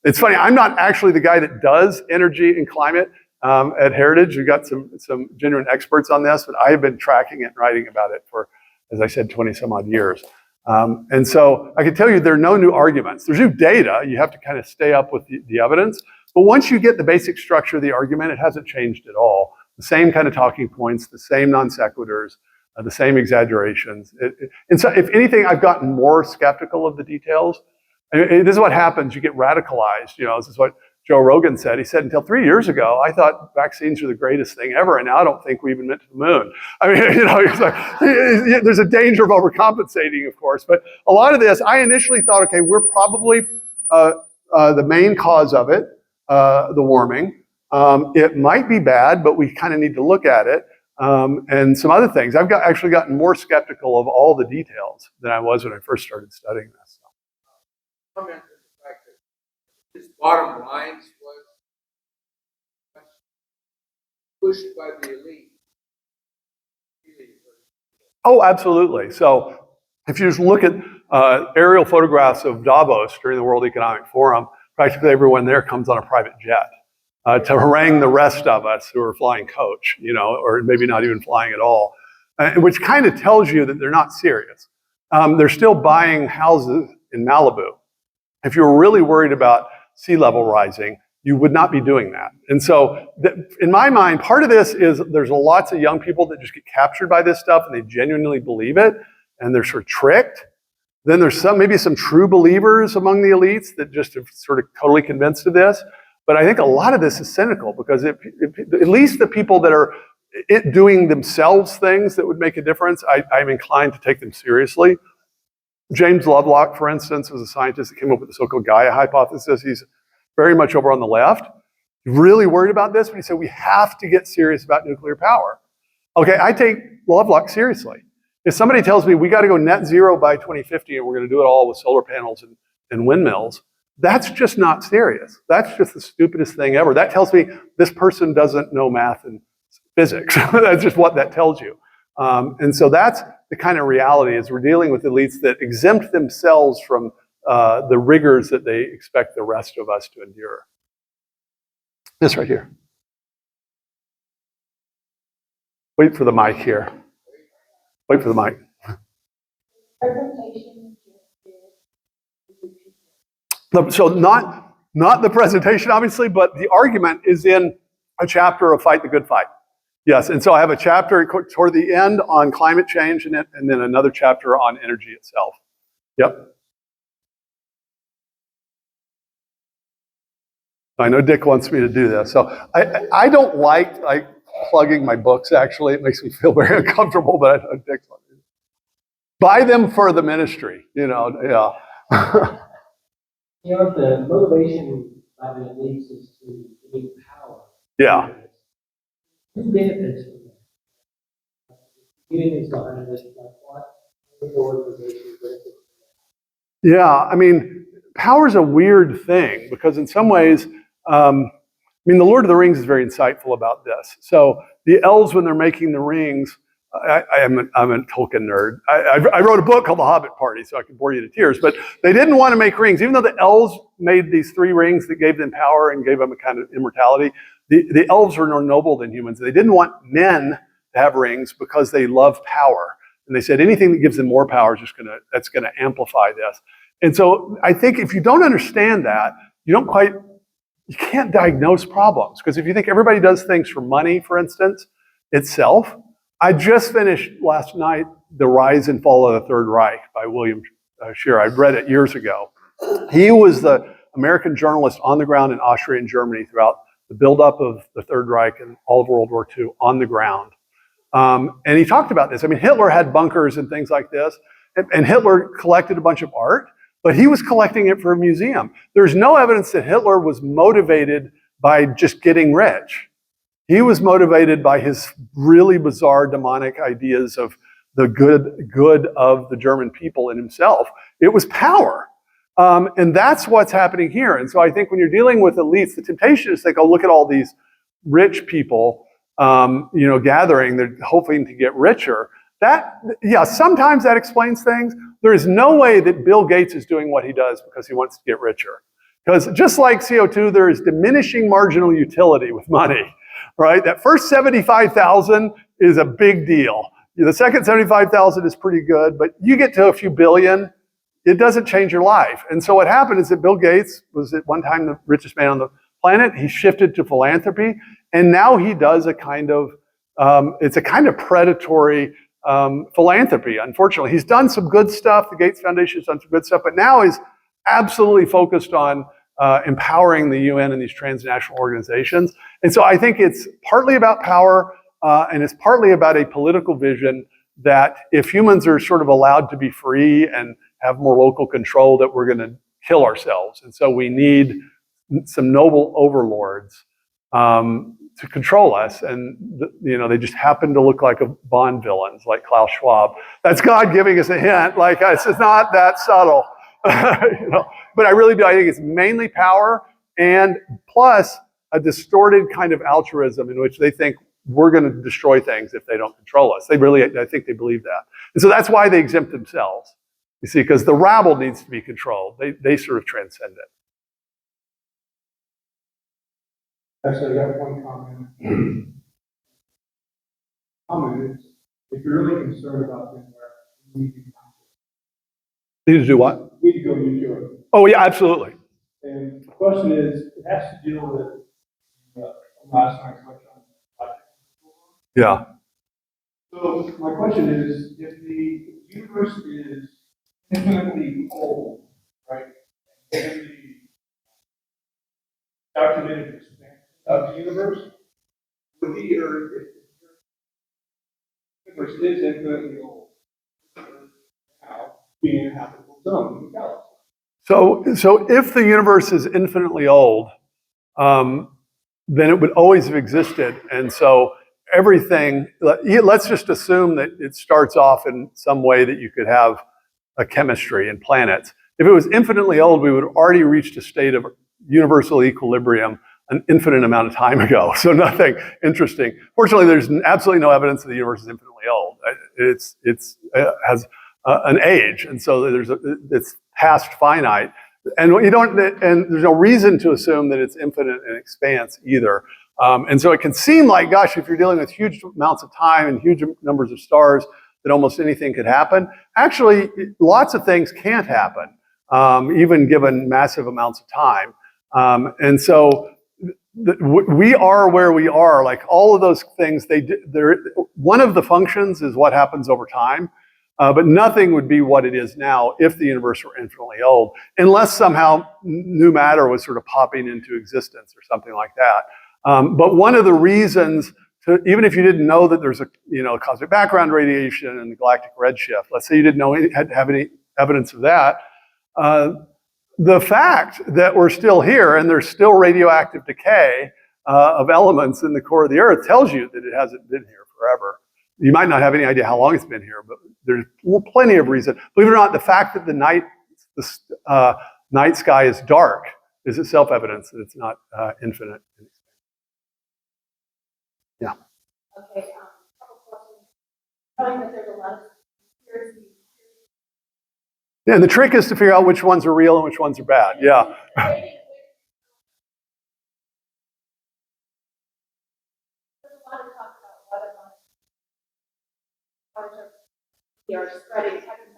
it's funny, I'm not actually the guy that does energy and climate at Heritage. We've got some genuine experts on this, but I've been tracking it and writing about it for, as I said, 20 some odd years. And so I can tell you there are no new arguments. There's new data. You have to kind of stay up with the evidence. But once you get the basic structure of the argument, it hasn't changed at all. The same kind of talking points, the same non sequiturs, the same exaggerations. And so if anything, I've gotten more skeptical of the details. And this is what happens. You get radicalized. This is what Joe Rogan said. He said, until 3 years ago, I thought vaccines are the greatest thing ever, and now I don't think we even went to the moon. I mean, it's like, there's a danger of overcompensating, of course, but a lot of this, I initially thought, okay, we're probably the main cause of it, the warming. It might be bad, but we kind of need to look at it, and some other things. I've actually gotten more skeptical of all the details than I was when I first started studying this. Comment on the fact that his bottom lines was pushed by the elite. Oh, absolutely. So if you just look at aerial photographs of Davos during the World Economic Forum, practically everyone there comes on a private jet to harangue the rest of us who are flying coach, or maybe not even flying at all, which kind of tells you that they're not serious. They're still buying houses in Malibu. If you were really worried about sea level rising, you would not be doing that. And so, in my mind, part of this is there's lots of young people that just get captured by this stuff and they genuinely believe it, and they're sort of tricked. Then there's maybe some true believers among the elites that just are sort of totally convinced of this. But I think a lot of this is cynical because at least the people that are doing themselves things that would make a difference, I'm inclined to take them seriously. James Lovelock, for instance, was a scientist that came up with the so-called Gaia hypothesis. He's very much over on the left. Really worried about this, but he said we have to get serious about nuclear power. Okay, I take Lovelock seriously. If somebody tells me we got to go net zero by 2050 and we're going to do it all with solar panels and windmills, that's just not serious. That's just the stupidest thing ever. That tells me this person doesn't know math and physics. That's just what that tells you. And so that's the kind of reality is we're dealing with elites that exempt themselves from the rigors that they expect the rest of us to endure. This right here. Wait for the mic here. Wait for the mic. So not the presentation, obviously, but the argument is in a chapter of Fight the Good Fight. Yes, and so I have a chapter toward the end on climate change and then another chapter on energy itself. Yep. I know Dick wants me to do this. So I don't like plugging my books, actually. It makes me feel very uncomfortable, but Dick's wants me to. Buy them for the ministry, yeah. The motivation by the elites is to gain power. Yeah. Who benefits from that? Communities behind this, like what organization benefits from that? Yeah, I mean, power's a weird thing because in some ways, the Lord of the Rings is very insightful about this. So the elves, when they're making the rings, I'm a Tolkien nerd. I wrote a book called The Hobbit Party, so I can bore you to tears. But they didn't want to make rings, even though the elves made these 3 rings that gave them power and gave them a kind of immortality. The elves were more noble than humans. They didn't want men to have rings because they love power, and they said anything that gives them more power is that's gonna amplify this. And so I think if you don't understand that, you can't diagnose problems, because if you think everybody does things for money, for instance, itself. I just finished last night The Rise and Fall of the Third Reich by William Scheer. I read it years ago. He was the American journalist on the ground in Austria and Germany throughout the buildup of the Third Reich and all of World War II on the ground. And he talked about this. I mean, Hitler had bunkers and things like this, and Hitler collected a bunch of art, but he was collecting it for a museum. There's no evidence that Hitler was motivated by just getting rich. He was motivated by his really bizarre demonic ideas of the good of the German people and himself. It was power. And that's what's happening here. And so I think when you're dealing with elites, the temptation is to think, oh, look at all these rich people, gathering, they're hoping to get richer. Sometimes that explains things. There is no way that Bill Gates is doing what he does because he wants to get richer. Because just like CO2, there is diminishing marginal utility with money, right? That first 75,000 is a big deal. The second 75,000 is pretty good, but you get to a few billion, it doesn't change your life. And so what happened is that Bill Gates was at one time the richest man on the planet. He shifted to philanthropy, and now he does a kind of, it's a kind of predatory philanthropy, unfortunately. He's done some good stuff. The Gates Foundation has done some good stuff, but now he's absolutely focused on empowering the UN and these transnational organizations. And so I think it's partly about power, and it's partly about a political vision that if humans are sort of allowed to be free and have more local control, that we're going to kill ourselves. And so we need some noble overlords to control us. And, they just happen to look like Bond villains, like Klaus Schwab. That's God giving us a hint. Like, it's not that subtle. But I really do. I think it's mainly power and plus a distorted kind of altruism in which they think we're going to destroy things if they don't control us. I think they believe that. And so that's why they exempt themselves. You see, because the rabble needs to be controlled. They sort of transcend it. Actually, I got one comment. Comment is, if you're really concerned about the environment, you need to be Need to do what? you need to go use Europe. Oh, yeah, absolutely. And the question is, it has to deal with last night's lecture on Yeah. So my question is, if the universe is infinitely old, right, and the documented expansion of the universe, would the Earth, if the universe is infinitely old, now being a habitable zone in the galaxy? So if the universe is infinitely old, then it would always have existed. And so everything, let's just assume that it starts off in some way that you could have a chemistry in planets. If it was infinitely old, we would have already reached a state of universal equilibrium an infinite amount of time ago. So nothing interesting. Fortunately, there's absolutely no evidence that the universe is infinitely old. It has an age, and so it's past finite. And there's no reason to assume that it's infinite in expanse either. And so it can seem like, gosh, if you're dealing with huge amounts of time and huge numbers of stars, that almost anything could happen. Actually, lots of things can't happen, even given massive amounts of time. And so we are where we are. Like all of those things, one of the functions is what happens over time. But nothing would be what it is now if the universe were infinitely old, unless somehow new matter was sort of popping into existence or something like that. But one of the reasons, even if you didn't know that there's a cosmic background radiation and the galactic redshift, let's say you didn't have any evidence of that, the fact that we're still here and there's still radioactive decay of elements in the core of the Earth tells you that it hasn't been here forever. You might not have any idea how long it's been here, but there's plenty of reason. Believe it or not, the fact that the night sky is dark is itself evidence that it's not infinite. Yeah. Okay, couple questions. Knowing that there's a lot of conspiracy. Yeah, and the trick is to figure out which ones are real and which ones are bad. Yeah. There's a lot of talk about what we are spreading heavy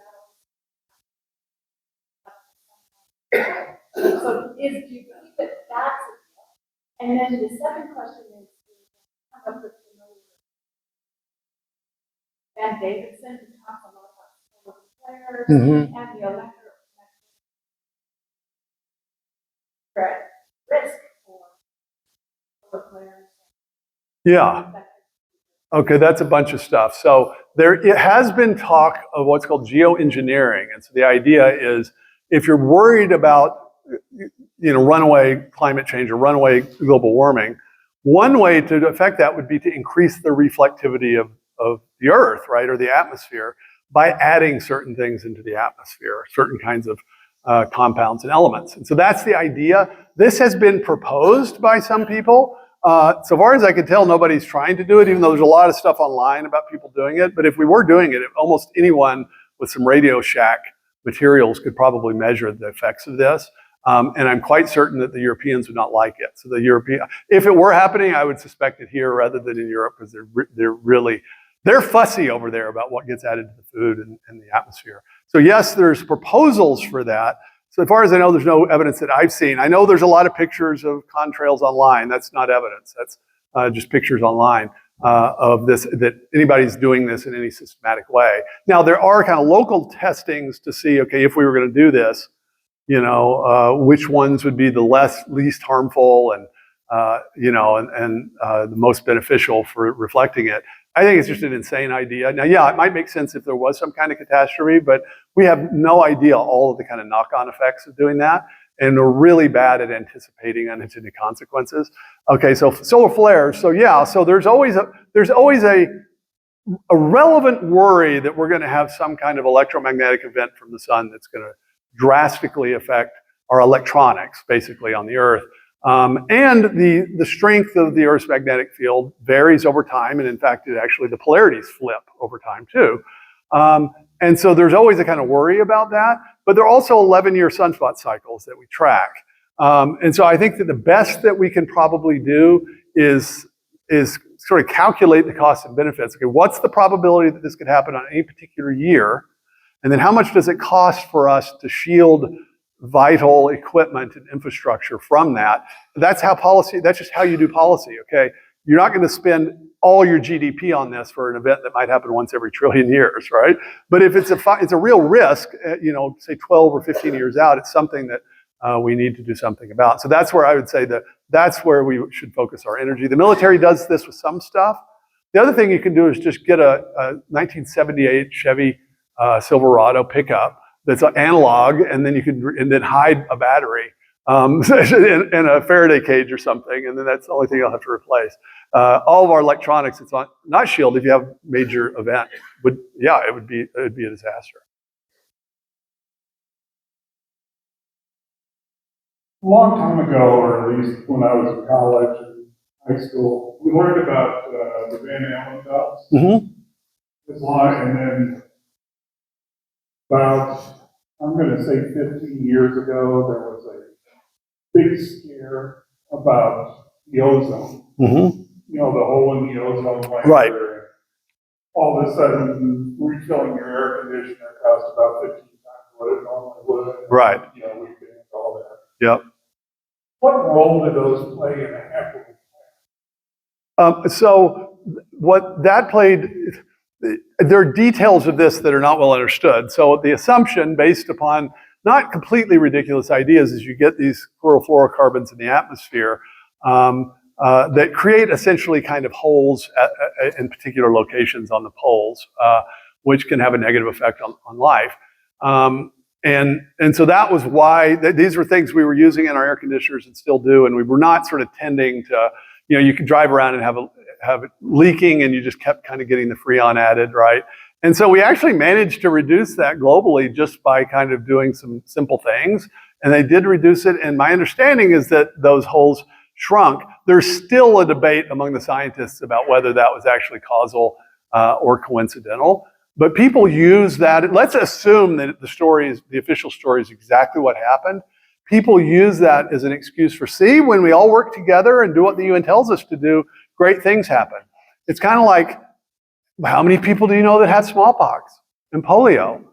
metals. So do you believe that that's a, and then the second question is, come up with Van Davidson, who talks a lot about solar flares and the electromagnetic risk for solar flares. Yeah. Okay, that's a bunch of stuff. So it has been talk of what's called geoengineering. And so the idea is if you're worried about runaway climate change or runaway global warming, one way to affect that would be to increase the reflectivity of the Earth, right, or the atmosphere by adding certain things into the atmosphere, certain kinds of compounds and elements. And so that's the idea. This has been proposed by some people. So far as I can tell, nobody's trying to do it, even though there's a lot of stuff online about people doing it. But if we were doing it, almost anyone with some Radio Shack materials could probably measure the effects of this. And I'm quite certain that the Europeans would not like it. So if it were happening, I would suspect it here rather than in Europe, because they're really They're fussy over there about what gets added to the food and the atmosphere. So yes, there's proposals for that. So as far as I know, there's no evidence that I've seen. I know there's a lot of pictures of contrails online. That's not evidence. That's just pictures online of this, that anybody's doing this in any systematic way. Now, there are kind of local testings to see, okay, if we were going to do this, which ones would be the least harmful and, the most beneficial for reflecting it. I think it's just an insane idea. Now, yeah, it might make sense if there was some kind of catastrophe, but we have no idea all of the kind of knock-on effects of doing that. And we're really bad at anticipating unintended consequences. Okay, so solar flares. So yeah, so there's always a relevant worry that we're going to have some kind of electromagnetic event from the sun that's going to drastically affect our electronics, basically, on the Earth. And the strength of the Earth's magnetic field varies over time, and in fact, the polarities flip over time too. And so there's always a kind of worry about that, but there are also 11-year sunspot cycles that we track. And so I think that the best that we can probably do is sort of calculate the costs and benefits. Okay, what's the probability that this could happen on any particular year? And then how much does it cost for us to shield vital equipment and infrastructure from that? That's just how you do policy, okay? You're not going to spend all your GDP on this for an event that might happen once every trillion years, right? But if it's a real risk, say 12 or 15 years out, it's something that we need to do something about. So that's where I would say that's where we should focus our energy. The military does this with some stuff. The other thing you can do is just get a 1978 Chevy Silverado pickup that's an analog, and then hide a battery in a Faraday cage or something, and then that's the only thing I'll have to replace. All of our electronics, it's not shielded. If you have a major event, it would be a disaster. A long time ago, or at least when I was in college and high school, we learned about the Van Allen belts. And then about, I'm going to say 15 years ago, there was a big scare about the ozone. The hole in the ozone layer. Right. All of a sudden, refilling your air conditioner costs about 15 times what it normally would. Right. We banned all that. Yep. What role do those play in a happy? So what that played, there are details of this that are not well understood. So the assumption, based upon not completely ridiculous ideas, is you get these chlorofluorocarbons in the atmosphere that create essentially kind of holes in particular locations on the poles, which can have a negative effect on life. And so that was why these were things we were using in our air conditioners and still do, and we were not sort of tending to, you could drive around and have it leaking, and you just kept kind of getting the Freon added, right? And so we actually managed to reduce that globally just by kind of doing some simple things, and they did reduce it. And my understanding is that those holes shrunk. There's still a debate among the scientists about whether that was actually causal or coincidental. But people use that. Let's assume that the official story is exactly what happened. People use that as an excuse for, see, when we all work together and do what the UN tells us to do, great things happen. It's kind of like, how many people do you know that had smallpox and polio?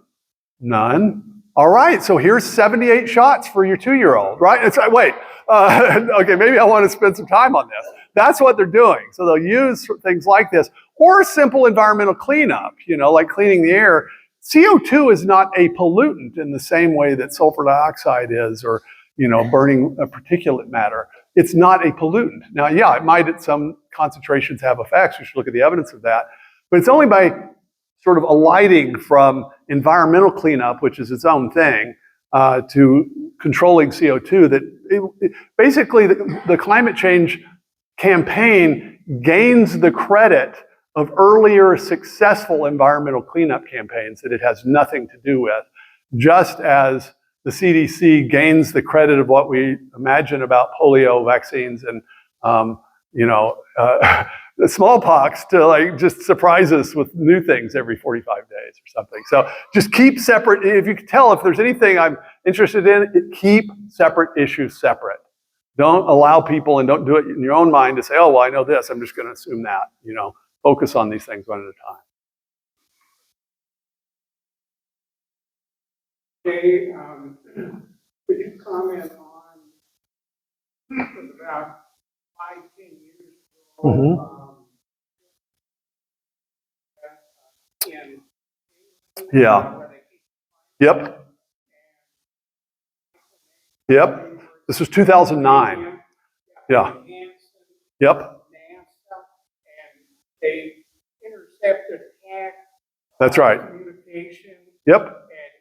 None. All right, so here's 78 shots for your 2-year-old, right? It's like, wait, okay, maybe I want to spend some time on this. That's what they're doing. So they'll use things like this, or simple environmental cleanup, like cleaning the air. CO2 is not a pollutant in the same way that sulfur dioxide is, or burning a particulate matter. It's not a pollutant. Now, yeah, it might at some concentrations have effects. We should look at the evidence of that. But it's only by sort of alighting from environmental cleanup, which is its own thing, to controlling CO2 that basically the climate change campaign gains the credit of earlier successful environmental cleanup campaigns that it has nothing to do with, just as the CDC gains the credit of what we imagine about polio vaccines and the smallpox to just surprise us with new things every 45 days or something. So just keep separate. If you can tell, if there's anything I'm interested in, keep separate issues separate. Don't allow people, and don't do it in your own mind to say, oh, well, I know this, I'm just going to assume that. focus on these things one at a time. Jay, could you comment on about 5, 10 years ago? In Yeah. Yep. Yep. This was 2009. Yeah. Yep. They intercepted hack. That's right. Communication. Yep. And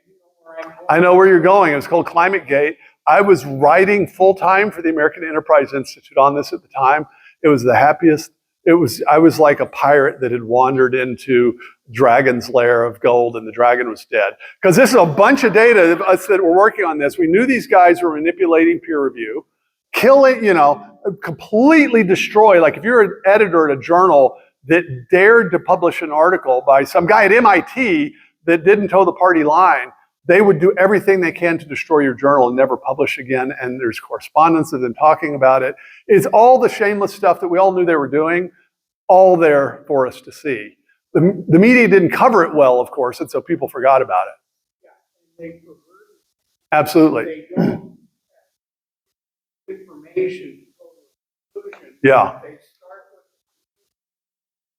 you know where I'm going. I know where you're going. It was called ClimateGate. I was writing full time for the American Enterprise Institute on this at the time. It was the happiest. I was like a pirate that had wandered into dragon's lair of gold and the dragon was dead. Because this is a bunch of data of us that were working on this. We knew these guys were manipulating peer review, killing, completely destroy. Like if you're an editor at a journal that dared to publish an article by some guy at MIT that didn't toe the party line, they would do everything they can to destroy your journal and never publish again. And there's correspondence of them talking about it. It's all the shameless stuff that we all knew they were doing, all there for us to see. The media didn't cover it well, of course, and so people forgot about it. They Absolutely. don't have information. Yeah. They start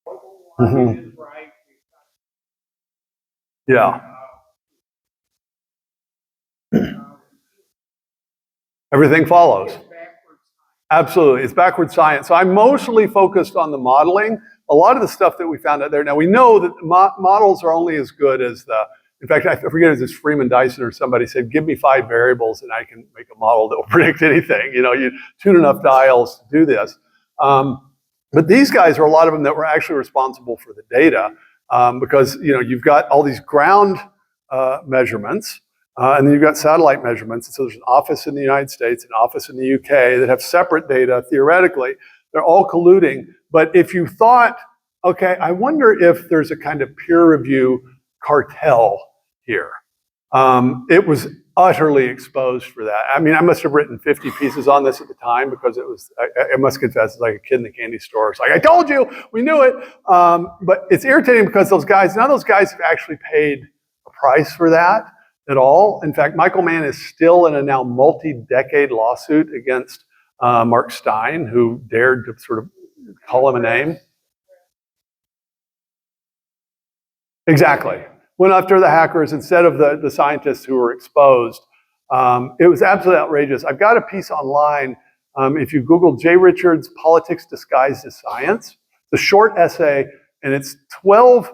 with what is right. Yeah. Everything follows. Absolutely. It's backward science. So I'm mostly focused on the modeling. A lot of the stuff that we found out there. Now, we know that models are only as good as in fact, I forget if it's Freeman Dyson or somebody said, give me 5 variables and I can make a model that will predict anything. You tune enough dials to do this. But these guys are a lot of them that were actually responsible for the data because, you've got all these ground measurements. And then you've got satellite measurements. And so there's an office in the United States, an office in the UK that have separate data, theoretically. They're all colluding. But if you thought, okay, I wonder if there's a kind of peer review cartel here. It was utterly exposed for that. I mean, I must have written 50 pieces on this at the time because it was, I must confess, it's like a kid in the candy store. It's like, I told you, we knew it. But it's irritating because none of those guys have actually paid a price for that at all. In fact, Michael Mann is still in a now multi-decade lawsuit against Mark Stein, who dared to sort of call him a name. Exactly. Went after the hackers instead of the scientists who were exposed. It was absolutely outrageous. I've got a piece online. If you Google Jay Richards, Politics Disguised as Science, it's a short essay, and it's 12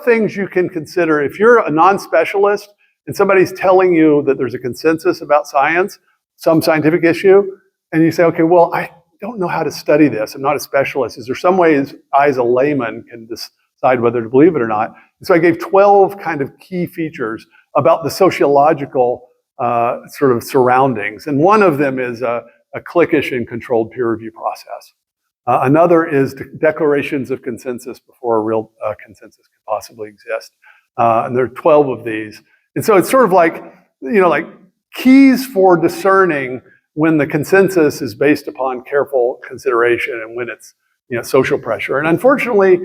things you can consider if you're a non-specialist and somebody's telling you that there's a consensus about science, some scientific issue, and you say, okay, well, I don't know how to study this. I'm not a specialist. Is there some ways I, as a layman, can decide whether to believe it or not? And so I gave 12 kind of key features about the sociological sort of surroundings. And one of them is a cliquish and controlled peer review process. Another is declarations of consensus before a real consensus could possibly exist. And there are 12 of these. And so it's sort of like, like keys for discerning when the consensus is based upon careful consideration and when it's, social pressure. And unfortunately,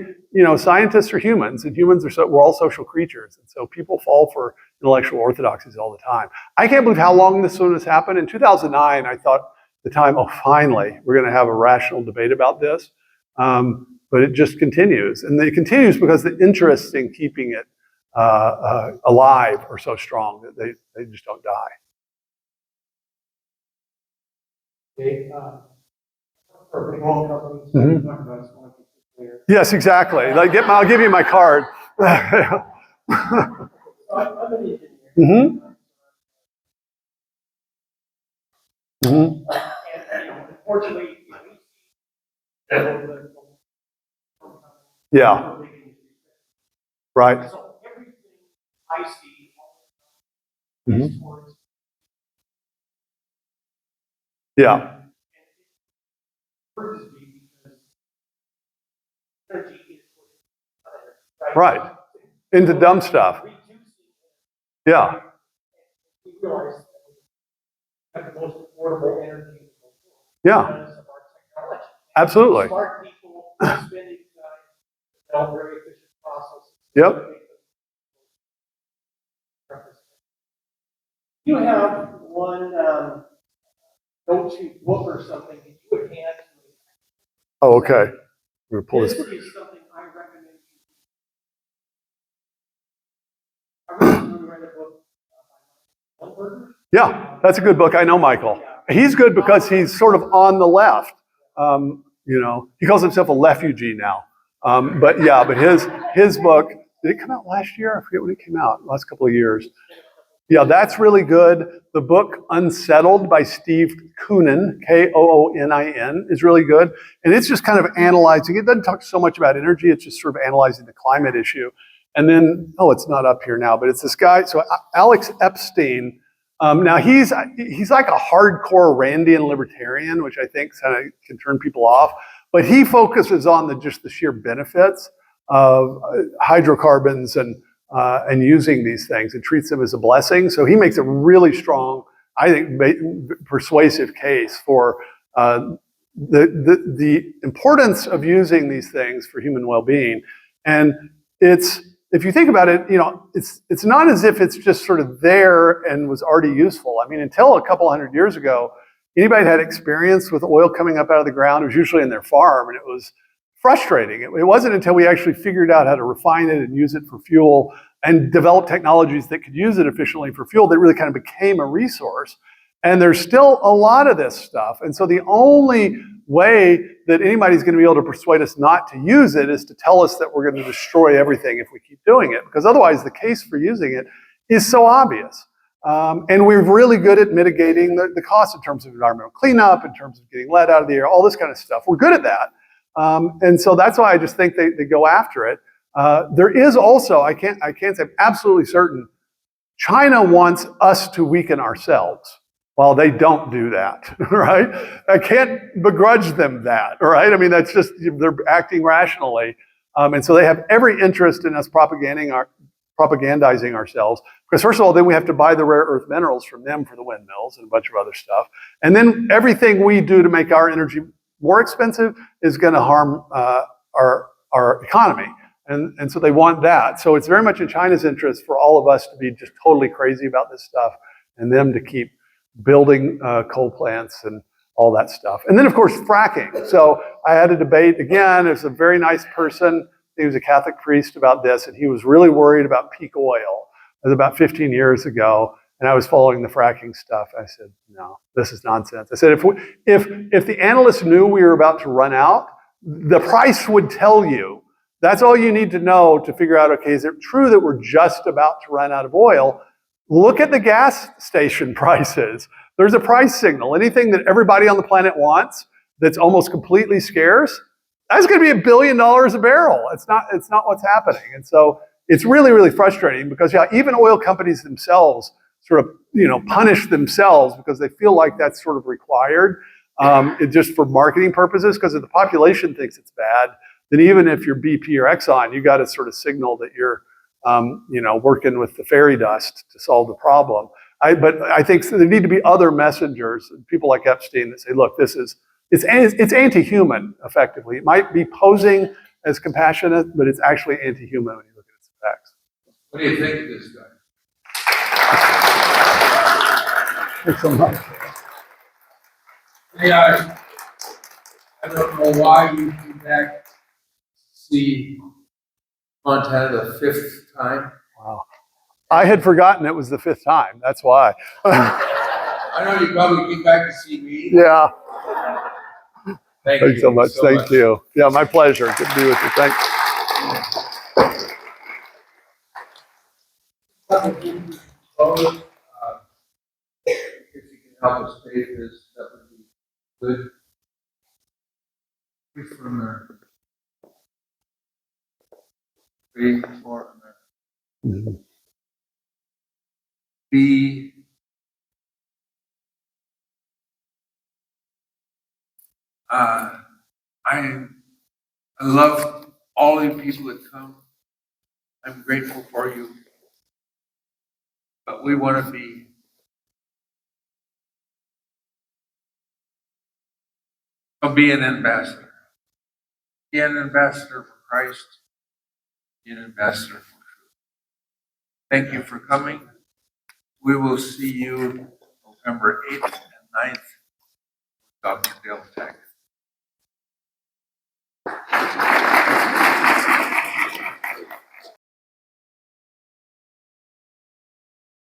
scientists are humans and we're all social creatures. And so people fall for intellectual orthodoxies all the time. I can't believe how long this one has happened. In 2009, I thought, the time, finally, we're going to have a rational debate about this. But it just continues. And it continues because the interests in keeping it alive are so strong that they just don't die. Okay, for big oil companies, talk about small players. Yes, exactly. I'll give you my card. I'm an engineer. And, unfortunately, Yeah. Right. So everything I see is towards. Yeah. Because energy is Right. Into dumb stuff. Yeah. We realize that we have the most affordable energy in the world Yeah. because of our technology. Absolutely. Smart people spending time, develop very efficient processes. Yep. You have one go-to book or something that you would hand to me. Oh, okay. I'm gonna pull This this. is something I recommend you. I recently read a book by Wahlberg. Yeah, that's a good book. I know Michael. He's good because he's sort of on the left. He calls himself a refugee now. But his book, did it come out last year? I forget when it came out, last couple of years. Yeah, that's really good. The book Unsettled by Steve Koonin, Koonin, is really good. And it's just kind of analyzing, it doesn't talk so much about energy, it's just sort of analyzing the climate issue. And then, it's not up here now, but it's this guy, so Alex Epstein. Now he's like a hardcore Randian libertarian, which I think kind of can turn people off. But he focuses on just the sheer benefits of hydrocarbons and using these things and treats them as a blessing. So he makes a really strong, I think, persuasive case for the importance of using these things for human well-being. And if you think about it, it's not as if it's just sort of there and was already useful. I mean, until a couple hundred years ago, anybody had experience with oil coming up out of the ground, it was usually in their farm, and it was frustrating. It wasn't until we actually figured out how to refine it and use it for fuel and develop technologies that could use it efficiently for fuel that really kind of became a resource. And there's still a lot of this stuff. And so the only way that anybody's going to be able to persuade us not to use it is to tell us that we're going to destroy everything if we keep doing it. Because otherwise the case for using it is so obvious. And we're really good at mitigating the cost in terms of environmental cleanup, in terms of getting lead out of the air, all this kind of stuff. We're good at that. And so that's why I just think they go after it. There is also, I can't say I'm absolutely certain, China wants us to weaken ourselves. While they don't do that, right? I can't begrudge them that, right? I mean, that's just, they're acting rationally. And so they have every interest in us propagandizing ourselves. Because first of all, then we have to buy the rare earth minerals from them for the windmills and a bunch of other stuff. And then everything we do to make our energy more expensive is going to harm our economy. And so they want that. So it's very much in China's interest for all of us to be just totally crazy about this stuff and them to keep building coal plants and all that stuff. And then, of course, fracking. So I had a debate, again, there's a very nice person, he was a Catholic priest about this, and he was really worried about peak oil. It was about 15 years ago, and I was following the fracking stuff. I said, no, this is nonsense. I said, if the analysts knew we were about to run out, the price would tell you. That's all you need to know to figure out, okay, is it true that we're just about to run out of oil? Look at the gas station prices. There's a price signal. Anything that everybody on the planet wants that's almost completely scarce, that's going to be $1 billion a barrel. It's not what's happening. And so it's really, really frustrating because even oil companies themselves sort of punish themselves because they feel like that's sort of required just for marketing purposes. Because if the population thinks it's bad, then even if you're BP or Exxon, you got to sort of signal that you're working with the fairy dust to solve the problem. But I think there need to be other messengers, people like Epstein, that say, look, it's anti-human, effectively. It might be posing as compassionate, but it's actually anti-human when you look at its effects. What do you think of this guy? Thanks so much. Yeah, I don't know why you came back to see Montana the 5th time. Wow. I had forgotten it was the 5th time. That's why. I know you probably came back to see me. Yeah. Thank Thanks you so much. Thank you. Yeah, my pleasure. Good to be with you. Thanks. If you can help us pay this, that would be good. Three from there. 3 more on there. Mhm. B. I love all you people that come. I'm grateful for you. But we want to be an ambassador. Be an ambassador for Christ. Be an ambassador for truth. Thank you for coming. We will see you November 8th and 9th. Dr. Dale Taggart.